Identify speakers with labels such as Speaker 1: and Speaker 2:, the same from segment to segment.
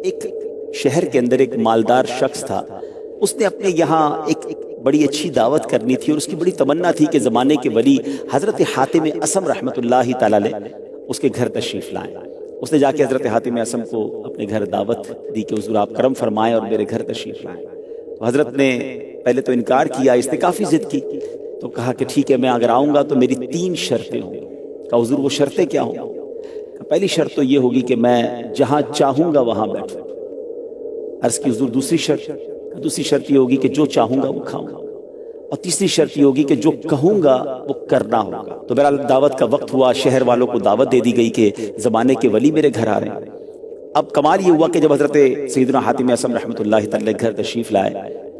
Speaker 1: ایک شہر کے اندر ایک مالدار شخص تھا، اس نے اپنے یہاں ایک بڑی اچھی دعوت کرنی تھی اور اس کی بڑی تمنا تھی کہ زمانے کے ولی حضرت حاتم اصم رحمۃ اللہ تعالی علیہ اس کے گھر تشریف لائیں۔ اس نے جا کے حضرت حاتم اصم کو اپنے گھر دعوت دی کہ حضور آپ کرم فرمائیں اور میرے گھر تشریف لائیں۔ تو حضرت نے پہلے تو انکار کیا، اس نے کافی ضد کی، تو کہا کہ ٹھیک ہے میں اگر آؤں گا تو میری 3 شرطیں ہوں گی۔ کہا حضور وہ شرطیں کیا ہوں؟ پہلی شرط تو یہ ہوگی کہ میں جہاں چاہوں گا وہاں بیٹھوں۔ عرض کی حضور دوسری شرط یہ ہوگی کہ جو چاہوں گا وہ کھاؤں گا، اور تیسری شرط یہ ہوگی کہ جو کہوں گا وہ کرنا ہوگا۔ تو بہرحال دعوت کا وقت ہوا، شہر والوں کو دعوت دے دی گئی کہ زمانے کے ولی میرے گھر آ رہے ہیں۔ اب کمال یہ ہوا کہ جب حضرت سیدنا حاتم اصم رحمۃ اللہ تعالی گھر تشریف لائے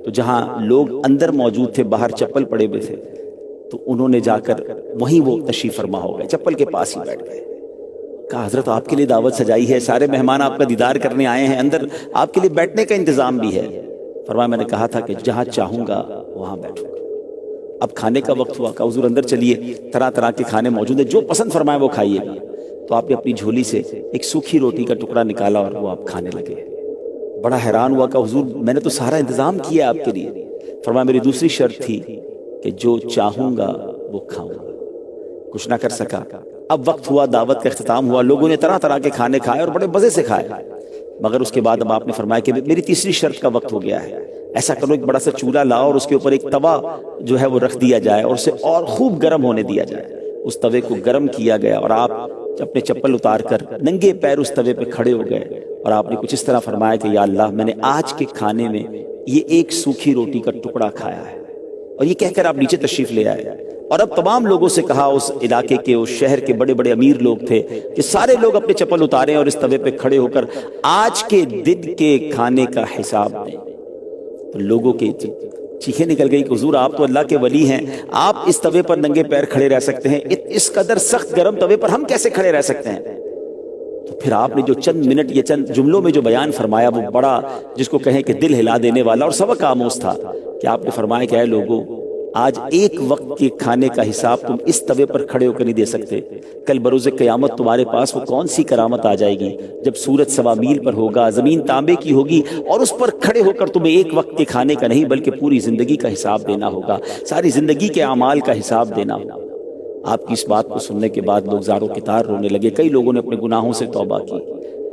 Speaker 1: تو جہاں لوگ اندر موجود تھے، باہر چپل پڑے ہوئے تھے، تو انہوں نے جا کر وہیں وہ تشریف فرما ہو گئے، چپل کے پاس ہی بیٹھ گئے۔ کہا حضرت آپ کے لیے دعوت سجائی ہے، سارے مہمان آپ کا دیدار کرنے آئے ہیں، اندر آپ کے لیے بیٹھنے کا انتظام بھی ہے۔ فرمایا میں نے کہا تھا کہ جہاں چاہوں گا وہاں بیٹھوں گا۔ اب کھانے کا وقت ہوا، کہا حضور اندر چلیے، طرح طرح کے کھانے موجود ہیں، جو پسند فرمائے وہ کھائیے گا۔ تو آپ نے اپنی جھولی سے ایک سوکھی روٹی کا ٹکڑا نکالا اور وہ آپ کھانے لگے۔ بڑا حیران ہوا کہ حضور میں نے تو سارا انتظام کیا آپ کے لیے۔ فرمایا میری دوسری شرط تھی کہ جو چاہوں گا وہ کھاؤں گا۔ کچھ نہ کر سکا۔ اب وقت ہوا، دعوت کا اختتام ہوا، لوگوں نے طرح طرح کے کھانے کھائے اور بڑے مزے سے کھائے، مگر اس کے بعد اب آپ نے فرمایا کہ میری تیسری شرط کا وقت ہو گیا ہے، ایسا کرو ایک بڑا سا چولہا لاؤ اور اس کے اوپر ایک توا جو ہے وہ رکھ دیا جائے اور اسے اور خوب گرم ہونے دیا جائے۔ اس توے کو گرم کیا گیا اور آپ اپنے چپل اتار کر ننگے پیر اس توے پہ کھڑے ہو گئے اور آپ نے کچھ اس طرح فرمایا کہ یا اللہ میں نے آج کے کھانے میں یہ ایک سوکھی روٹی کا ٹکڑا کھایا ہے، اور یہ کہہ کر آپ نیچے تشریف لے آئے۔ اور اب تمام لوگوں سے کہا، اس علاقے کے اس شہر کے بڑے بڑے امیر لوگ تھے، کہ سارے لوگ اپنے چپل اتاریں اور اس توے پہ کھڑے ہو کر آج کے دن کے کھانے کا حساب دیں۔ تو لوگوں کے چیخیں نکل گئی کہ حضور آپ تو اللہ کے ولی ہیں، آپ اس توے پر ننگے پیر کھڑے رہ سکتے ہیں، اس قدر سخت گرم توے پر ہم کیسے کھڑے رہ سکتے ہیں؟ تو پھر آپ نے جو چند منٹ یا چند جملوں میں جو بیان فرمایا وہ بڑا جس کو کہیں کہ دل ہلا دینے والا اور سبق آموز تھا، کہ آپ نے فرمایا کہ اے لوگوں آج ایک وقت کے کھانے کا حساب تم اس توے پر کھڑے ہو کر نہیں دے سکتے، کل بروز قیامت تمہارے پاس وہ کون سی کرامت آ جائے گی جب سورج 1.25 میل پر ہوگا، زمین تانبے کی ہوگی، اور اس پر کھڑے ہو کر تمہیں ایک وقت کے کھانے کا نہیں بلکہ پوری زندگی کا حساب دینا ہوگا، ساری زندگی کے اعمال کا حساب دینا ہوگا۔ آپ کی اس بات کو سننے کے بعد لوگ زاروں کے تار رونے لگے، کئی لوگوں نے اپنے گناہوں سے توبہ کی۔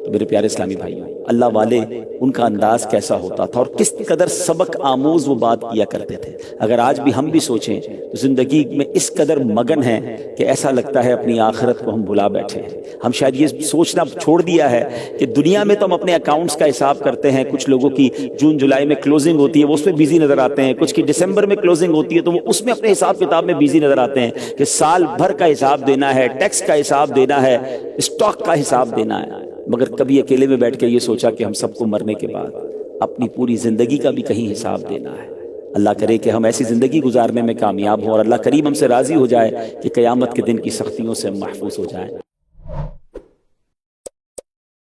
Speaker 1: تو میرے پیارے اسلامی بھائیوں، اللہ والے ان کا انداز کیسا ہوتا تھا اور کس قدر سبق آموز وہ بات کیا کرتے تھے۔ اگر آج بھی ہم بھی سوچیں تو زندگی میں اس قدر مگن ہیں کہ ایسا لگتا ہے اپنی آخرت کو ہم بھلا بیٹھے ہیں۔ ہم شاید یہ سوچنا چھوڑ دیا ہے کہ دنیا میں تو ہم اپنے اکاؤنٹس کا حساب کرتے ہیں، کچھ لوگوں کی جون جولائی میں کلوزنگ ہوتی ہے وہ اس میں بیزی نظر آتے ہیں، کچھ کی دسمبر میں کلوزنگ ہوتی ہے تو وہ اس میں اپنے حساب کتاب میں بیزی نظر آتے ہیں کہ سال بھر کا حساب دینا ہے، ٹیکس کا حساب دینا ہے، اسٹاک کا حساب دینا ہے۔ مگر کبھی اکیلے میں بیٹھ کے یہ سوچا کہ ہم سب کو مرنے کے بعد اپنی پوری زندگی کا بھی کہیں حساب دینا ہے۔ اللہ کرے کہ ہم ایسی زندگی گزارنے میں کامیاب ہوں اور اللہ کریم ہم سے راضی ہو جائے کہ قیامت کے دن کی سختیوں سے ہم محفوظ ہو جائیں۔